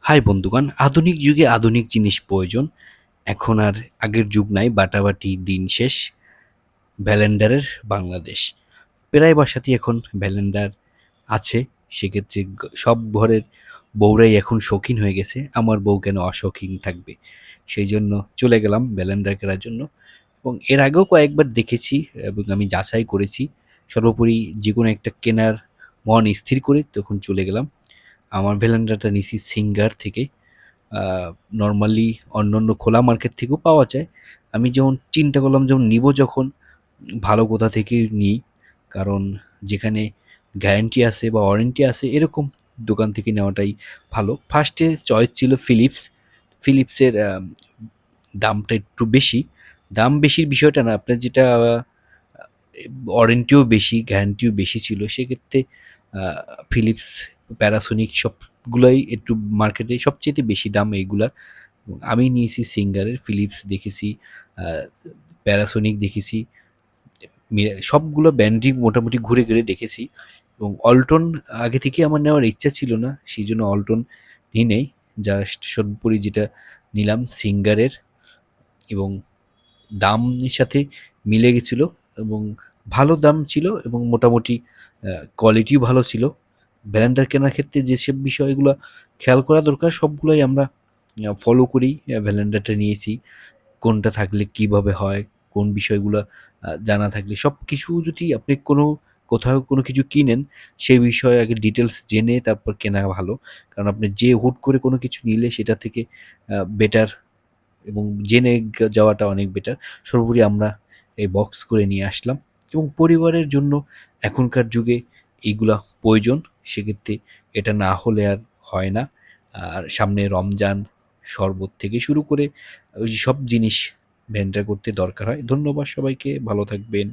High বন্ধুগণ, আধুনিক যুগে আধুনিক জিনিস প্রয়োজন। এখন আর আগের যুগ নাই, বাটাবাটি দিন শেষ। ব্যালেন্ডারের বাংলাদেশ। প্রায় বাসাতেই এখন ব্যালেন্ডার আছে। সেক্ষেত্রে সব ঘরের বউরাই এখন শৌখিন হয়ে গেছে। আমার বউ কেন অশৌখিন থাকবে? সেই জন্য চলে গেলাম ব্যালেন্ডার কেনার জন্য। এবং এর আগেও কয়েকবার দেখেছি এবং আমি যাচাই করেছি। সর্বোপরি যে কোনো একটা কেনার মন স্থির করে তখন চলে গেলাম। আমার ব্যালেন্ডারটা নিছি সিঙ্গার থেকে। নরমালি অন্যান্য খোলা মার্কেট থেকেও পাওয়া যায়। আমি যেমন চিন্তা করলাম যখন নিবো যখন ভালো কোথা থেকে নিই। কারণ যেখানে গ্যারান্টি আছে বা ওয়ারেন্টি আছে এরকম দোকান থেকে নেওয়াটাই ভালো। ফার্স্টে চয়েস ছিল ফিলিপস। ফিলিপসের দামটা একটু বেশি। দাম বেশির বিষয়টা না, আপনার যেটা ওয়ারেন্টিও বেশি, গ্যারান্টিও বেশি ছিল। সেক্ষেত্রে ফিলিপস, প্যারাসোনিক সবগুলাই একটু মার্কেটে সবচাইতে বেশি দাম এইগুলার। এবং আমি নিয়েছি সিঙ্গারের, ফিলিপস দেখেছি, আ প্যারাসোনিক দেখেছি। সবগুলো ব্র্যান্ডই মোটামুটি ঘুরে, ঘুরে দেখেছি। এবং অল্টন আগে থেকেই আমার নেওয়ার ইচ্ছা ছিল না। সেইজন্য অল্টন নিই নাই। জাস্ট সর্বোপরি যেটা নিলাম সিঙ্গারের, এবং দামের সাথে মিলে গেছিল এবং ভালো দাম ছিল এবং মোটামুটি কোয়ালিটিও ভালো ছিল। ব্লেন্ডার কেনার ক্ষেত্রে যেসব বিষয়গুলো খেয়াল করা দরকার সবগুলোই আমরা ফলো করি। ব্লেন্ডারটা নিয়েছি। কোনটা থাকলে কিভাবে হয়, কোন বিষয়গুলো জানা থাকলে সবকিছু যদি আপনি কোথাও কোনো কিছু কিনেন, সেই বিষয়ে আগে ডিটেইলস জেনে তারপর কেনা ভালো। কারণ আপনি যে হুট করে কোনো কিছু নিলে সেটা থেকে বেটার এবং জেনে যাওয়াটা অনেক বেটার। সর্বোপরি আমরা এই বক্স করে নিয়ে আসলাম এবং পরিবারের জন্য এখনকার যুগে এইগুলা প্রয়োজন। সেক্ষেত্রে এটা না হলে আর হয় না। আর সামনে রমজান, শরবত থেকে শুরু করে ওই সব জিনিস ব্লেন্ডার করতে দরকার হয়। ধন্যবাদ সবাইকে, ভালো থাকবেন।